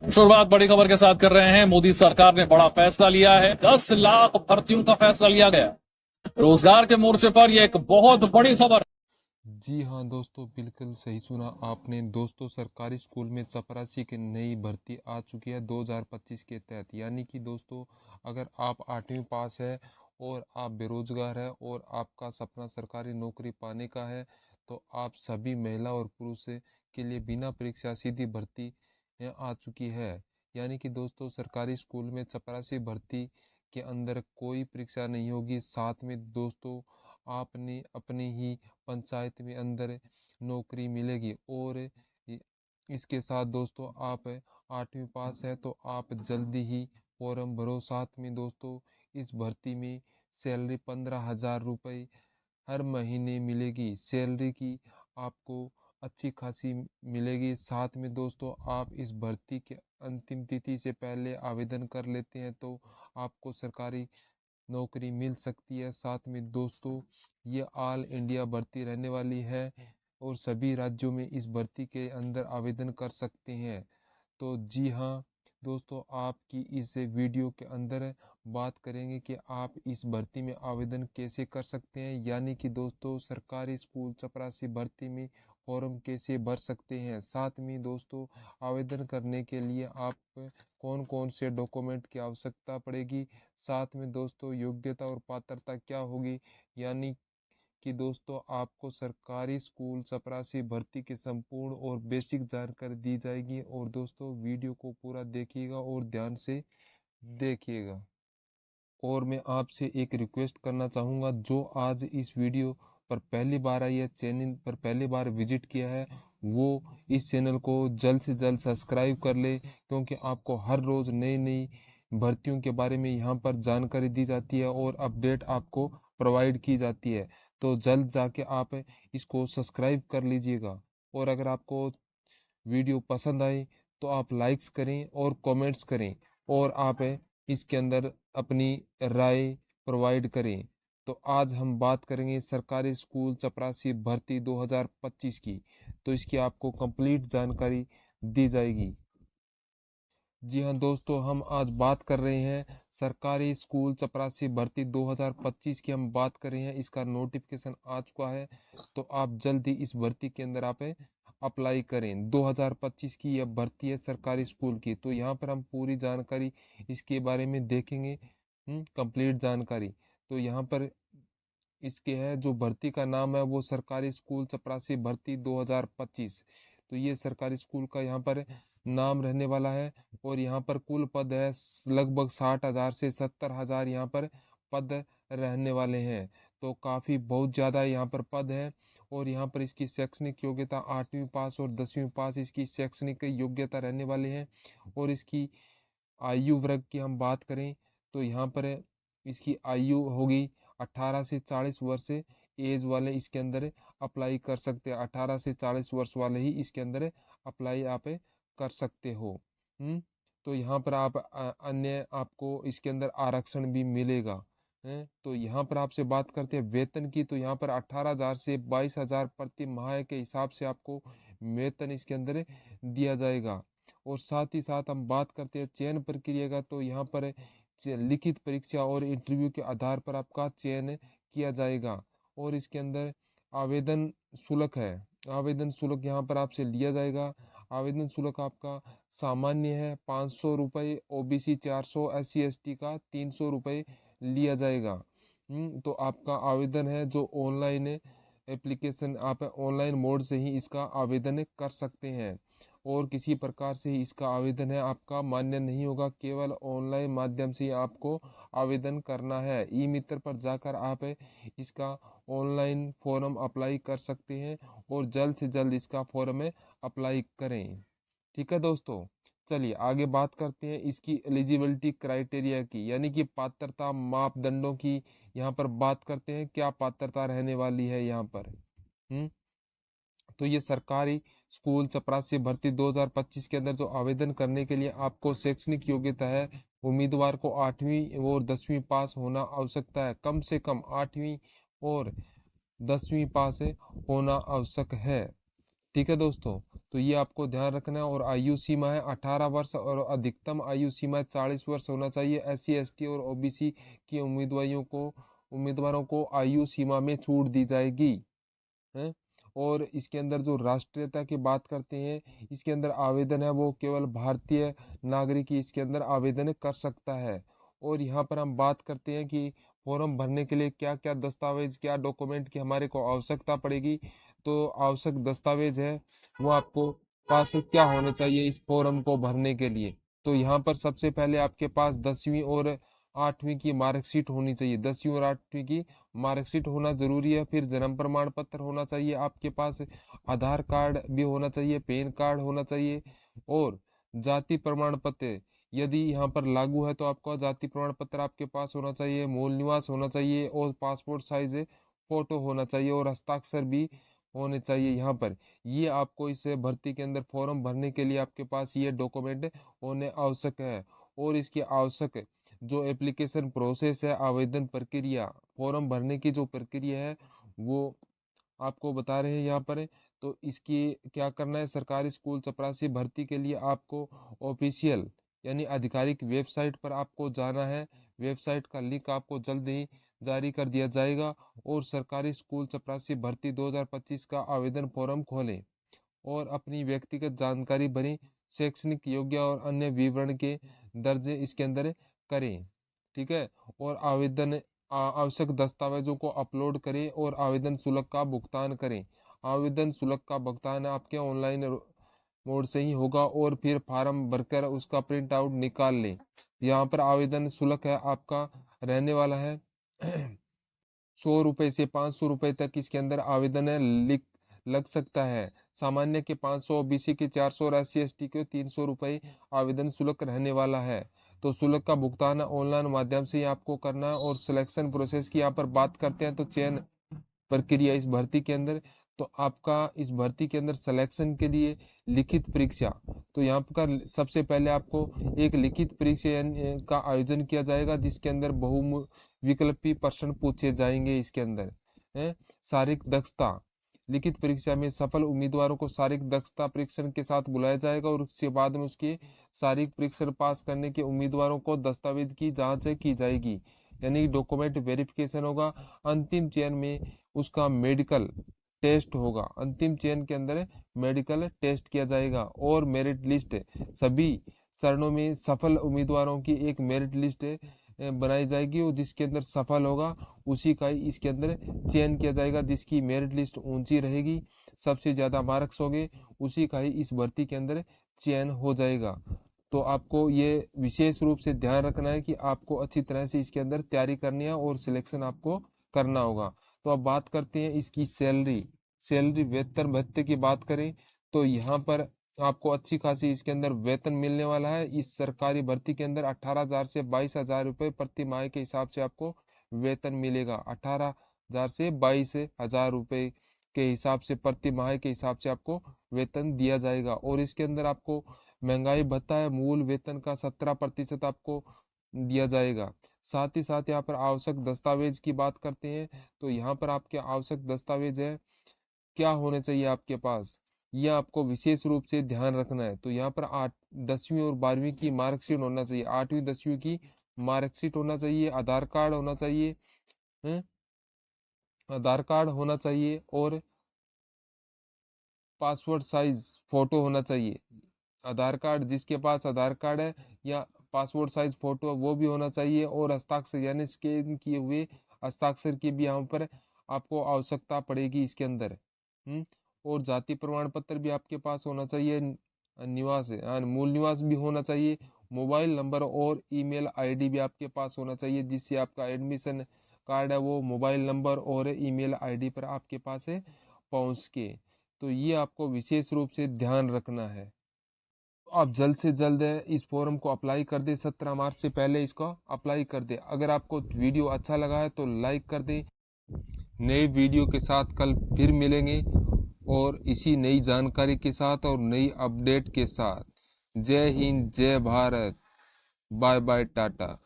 शुरुआत बड़ी खबर के साथ कर रहे हैं। मोदी सरकार ने बड़ा फैसला लिया है। 10 लाख भर्तियों का फैसला लिया गया। रोजगार के मोर्चे पर यह एक बहुत बड़ी खबर। जी हाँ दोस्तों, बिल्कुल सही सुना आपने। दोस्तों, सरकारी स्कूल में चपरासी की नई भर्ती आ चुकी है 2025 के तहत। यानी कि दोस्तों, अगर आप 8वीं पास है और आप बेरोजगार है और आपका सपना सरकारी नौकरी पाने का है, तो आप सभी महिला और पुरुष के लिए बिना परीक्षा सीधी भर्ती आ चुकी है। यानी कि दोस्तों, सरकारी स्कूल में चपरासी भर्ती के अंदर कोई परीक्षा नहीं होगी। साथ में दोस्तों, आपने अपनी ही पंचायत में अंदर नौकरी मिलेगी। और इसके साथ दोस्तों, आप 8वीं पास है तो आप जल्दी ही फॉर्म भरो। साथ में दोस्तों, इस भर्ती में सैलरी 15,000 रुपये हर महीने मिलेगी। सैलरी की आपको अच्छी खासी मिलेगी। साथ में दोस्तों, आप इस भर्ती के अंतिम तिथि से पहले आवेदन कर लेते हैं तो आपको सरकारी नौकरी मिल सकती है। साथ में दोस्तों, ये ऑल इंडिया भर्ती रहने वाली है और सभी राज्यों में इस भर्ती के अंदर आवेदन कर सकते हैं। तो जी हाँ दोस्तों, आपकी इस वीडियो के अंदर बात करेंगे कि आप इस भर्ती में आवेदन कैसे कर सकते हैं। यानी कि दोस्तों, सरकारी स्कूल चपरासी भर्ती में फॉर्म कैसे भर सकते हैं। साथ में दोस्तों, आवेदन करने के लिए आप कौन कौन से डॉक्यूमेंट की आवश्यकता पड़ेगी। साथ में दोस्तों, योग्यता और पात्रता क्या होगी। यानी कि दोस्तों, आपको सरकारी स्कूल चपरासी भर्ती की संपूर्ण और बेसिक जानकारी दी जाएगी। और दोस्तों, वीडियो को पूरा देखिएगा और ध्यान से देखिएगा। और मैं आपसे एक रिक्वेस्ट करना चाहूँगा, जो आज इस वीडियो पर पहली बार आई है, चैनल पर पहली बार विजिट किया है, वो इस चैनल को जल्द से जल्द सब्सक्राइब कर ले, क्योंकि आपको हर रोज़ नई नई भर्तियों के बारे में यहाँ पर जानकारी दी जाती है और अपडेट आपको प्रोवाइड की जाती है। तो जल्द जाके आप इसको सब्सक्राइब कर लीजिएगा। और अगर आपको वीडियो पसंद आए तो आप लाइक्स करें और कमेंट्स करें और आप इसके अंदर अपनी राय प्रोवाइड करें। तो आज हम बात करेंगे सरकारी स्कूल चपरासी भर्ती 2025 की। तो इसकी आपको कंप्लीट जानकारी दी जाएगी। जी हाँ दोस्तों, हम आज बात कर रहे हैं सरकारी स्कूल चपरासी भर्ती 2025 की। हम बात कर रहे हैं, इसका नोटिफिकेशन आ चुका है। तो आप जल्दी इस भर्ती के अंदर आप अप्लाई करें। 2025 की यह भर्ती है सरकारी स्कूल की। तो यहाँ पर हम पूरी जानकारी इसके बारे में देखेंगे, कंप्लीट जानकारी। तो यहाँ पर इसके है, जो भर्ती का नाम है वो सरकारी स्कूल चपरासी भर्ती 2025। तो ये सरकारी स्कूल का यहाँ पर नाम रहने वाला है। और यहाँ पर कुल पद है लगभग 60,000 से 70,000 यहाँ पर पद रहने वाले हैं। तो काफ़ी बहुत ज़्यादा यहाँ पर पद है। और यहाँ पर इसकी शैक्षणिक योग्यता 8वीं पास और 10वीं पास इसकी शैक्षणिक योग्यता रहने वाले हैं। और इसकी आयु वर्ग की हम बात करें तो यहाँ पर इसकी आयु होगी 18 से 40 वर्ष। एज वाले इसके अंदर अप्लाई कर सकते हैं। 18 से 40 वर्ष वाले ही इसके अंदर अप्लाई आप कर सकते हो। तो यहाँ पर आप अन्य आपको इसके अंदर आरक्षण भी मिलेगा। तो यहाँ पर आपसे बात करते हैं वेतन की। तो यहाँ पर 18,000 से 22,000 प्रति माह के हिसाब से आपको वेतन इसके अंदर दिया जाएगा। और साथ ही साथ हम बात करते हैं चयन प्रक्रिया का। तो यहाँ पर लिखित परीक्षा और इंटरव्यू के आधार पर आपका चयन किया जाएगा। और इसके अंदर आवेदन शुल्क है। आवेदन शुल्क यहाँ पर आपसे लिया जाएगा। आवेदन शुल्क आपका सामान्य है 500 रुपये, ओबीसी 400, SC ST का 300 रुपये लिया जाएगा। तो आपका आवेदन है जो ऑनलाइन एप्लीकेशन, आप ऑनलाइन मोड से ही इसका आवेदन कर सकते हैं। और किसी प्रकार से ही इसका आवेदन है आपका मान्य नहीं होगा। केवल ऑनलाइन माध्यम से ही आपको आवेदन करना है। ई मित्र पर जाकर आप इसका ऑनलाइन फॉर्म अप्लाई कर सकते हैं और जल्द से जल्द इसका फॉर्म अप्लाई करें। ठीक है दोस्तों, चलिए आगे बात करते हैं इसकी एलिजिबिलिटी क्राइटेरिया की, यानी कि पात्रता मापदंडों की। यहाँ पर बात करते हैं क्या पात्रता रहने वाली है यहाँ पर। हम्म तो ये सरकारी स्कूल चपरासी भर्ती 2025 के अंदर जो आवेदन करने के लिए आपको शैक्षणिक योग्यता है, उम्मीदवार को 8वीं और 10वीं पास होना आवश्यकता है। कम से कम 8वीं और 10वीं पास होना आवश्यक है। ठीक है दोस्तों, तो ये आपको ध्यान रखना है। और आयु सीमा है 18 वर्ष और अधिकतम आयु सीमा 40 वर्ष होना चाहिए। SC ST और OBC की उम्मीदवारों को आयु सीमा में छूट दी जाएगी है। और इसके अंदर जो राष्ट्रीयता की बात करते हैं, इसके अंदर आवेदन है वो केवल भारतीय नागरिक ही इसके अंदर आवेदन कर सकता है। और यहाँ पर हम बात करते हैं कि फॉर्म भरने के लिए क्या क्या दस्तावेज, क्या डॉक्यूमेंट की हमारे को आवश्यकता पड़ेगी। तो आवश्यक दस्तावेज है वो आपको पास क्या होना चाहिए इस फॉर्म को भरने के लिए। तो यहाँ पर सबसे पहले आपके पास 10वीं और 8वीं की मार्कशीट होनी चाहिए। 10वीं और 8वीं की मार्कशीट होना जरूरी है। फिर जन्म प्रमाण पत्र होना चाहिए आपके पास, आधार कार्ड भी होना चाहिए, पैन कार्ड होना चाहिए और जाति प्रमाण पत्र यदि यहाँ पर लागू है तो आपका जाति प्रमाण पत्र आपके पास होना चाहिए, मूल निवास होना चाहिए और पासपोर्ट साइज फोटो होना चाहिए और हस्ताक्षर भी होने चाहिए यहाँ पर। ये आपको इस भर्ती के अंदर फॉर्म भरने के लिए आपके पास ये डॉक्यूमेंट होने आवश्यक है। और इसके आवश्यक जो एप्लीकेशन प्रोसेस है, आवेदन प्रक्रिया, फॉर्म भरने की जो प्रक्रिया है वो आपको बता रहे हैं यहाँ पर। तो इसकी क्या करना है, सरकारी स्कूल चपरासी भर्ती के लिए आपको ऑफिशियल यानी आधिकारिक वेबसाइट पर आपको जाना है। वेबसाइट का लिंक आपको जल्द ही जारी कर दिया जाएगा। और सरकारी स्कूल चपरासी भर्ती 2025 का आवेदन फॉर्म खोलें और अपनी व्यक्तिगत जानकारी भरें, शैक्षणिक योग्य और अन्य विवरण के दर्ज इसके अंदर करें। ठीक है, और आवश्यक दस्तावेजों को अपलोड करें और आवेदन शुल्क का भुगतान करें। आवेदन शुल्क का भुगतान आपके ऑनलाइन मोड से ही होगा और फिर फार्म भरकर उसका प्रिंट आउट निकाल लें। यहाँ पर आवेदन शुल्क है आपका रहने वाला है 100 रुपये से 500 रुपये तक इसके अंदर आवेदन है लग सकता है। सामान्य के 500, OBC के 400 और SC ST के 300 रुपये आवेदन शुल्क रहने वाला है। तो शुल्क का भुगतान ऑनलाइन माध्यम से ही आपको करना है। और सिलेक्शन प्रोसेस की यहाँ पर बात करते हैं तो चयन प्रक्रिया इस भर्ती के अंदर, तो आपका इस भर्ती के अंदर सिलेक्शन के लिए लिखित परीक्षा, तो यहाँ पर सबसे पहले आपको एक लिखित परीक्षा का आयोजन किया जाएगा जिसके अंदर बहुविकल्पी प्रश्न पूछे जाएंगे। इसके अंदर है शारीरिक दक्षता। लिखित परीक्षा में सफल उम्मीदवारों को शारीरिक दक्षता परीक्षण के साथ बुलाया जाएगा और उसके बाद में उसके शारीरिक परीक्षण पास करने के उम्मीदवारों को दस्तावेज की जांच की जाएगी यानी डॉक्यूमेंट वेरिफिकेशन होगा। अंतिम चयन में उसका मेडिकल टेस्ट होगा। अंतिम चयन के अंदर मेडिकल टेस्ट किया जाएगा और मेरिट लिस्ट सभी चरणों में सफल उम्मीदवारों की एक मेरिट लिस्ट बनाई जाएगी और जिसके अंदर सफल होगा उसी का ही इसके अंदर चयन किया जाएगा। जिसकी मेरिट लिस्ट ऊंची रहेगी, सबसे ज्यादा मार्क्स होंगे, उसी का ही इस भर्ती के अंदर चयन हो जाएगा। तो आपको ये विशेष रूप से ध्यान रखना है कि आपको अच्छी तरह से इसके अंदर तैयारी करनी है और सिलेक्शन आपको करना होगा। तो अब बात करते हैं इसकी सैलरी वेतन भत्ते की बात करें तो यहाँ पर आपको अच्छी खासी इसके अंदर वेतन मिलने वाला है। इस सरकारी भर्ती के अंदर 18,000 से 22,000 रुपये प्रति माह के हिसाब से आपको वेतन मिलेगा। 18,000 से 22,000 रुपये के हिसाब से प्रति माह के हिसाब से आपको वेतन दिया जाएगा। और इसके अंदर आपको महंगाई भत्ता है, मूल वेतन का 17% आपको दिया जाएगा। साथ ही साथ यहाँ पर आवश्यक दस्तावेज की बात करते हैं तो यहाँ पर आपके आवश्यक दस्तावेज है क्या होने चाहिए आपके पास, यह आपको विशेष रूप से ध्यान रखना है। तो यहाँ पर 10वीं और 12वीं की मार्कशीट होना चाहिए, 8वीं 10वीं की मार्कशीट होना चाहिए, आधार कार्ड होना चाहिए आधार कार्ड होना चाहिए और पासपोर्ट साइज फोटो होना चाहिए। आधार कार्ड जिसके पास आधार कार्ड है या पासपोर्ट साइज फोटो वो भी होना चाहिए और हस्ताक्षर यानी स्कैन किए हुए हस्ताक्षर की भी यहाँ पर आपको आवश्यकता पड़ेगी इसके अंदर। और जाति प्रमाण पत्र भी आपके पास होना चाहिए, निवास मूल निवास भी होना चाहिए, मोबाइल नंबर और ईमेल आईडी भी आपके पास होना चाहिए जिससे आपका एडमिशन कार्ड है वो मोबाइल नंबर और ईमेल आईडी पर आपके पास है पहुँच के। तो ये आपको विशेष रूप से ध्यान रखना है। आप जल्द से जल्द इस फॉर्म को अप्लाई कर दें, 17 मार्च से पहले इसको अप्लाई कर दें। अगर आपको वीडियो अच्छा लगा है तो लाइक कर दें। नए वीडियो के साथ कल फिर मिलेंगे और इसी नई जानकारी के साथ और नई अपडेट के साथ। जय हिंद, जय भारत, बाय बाय, टाटा।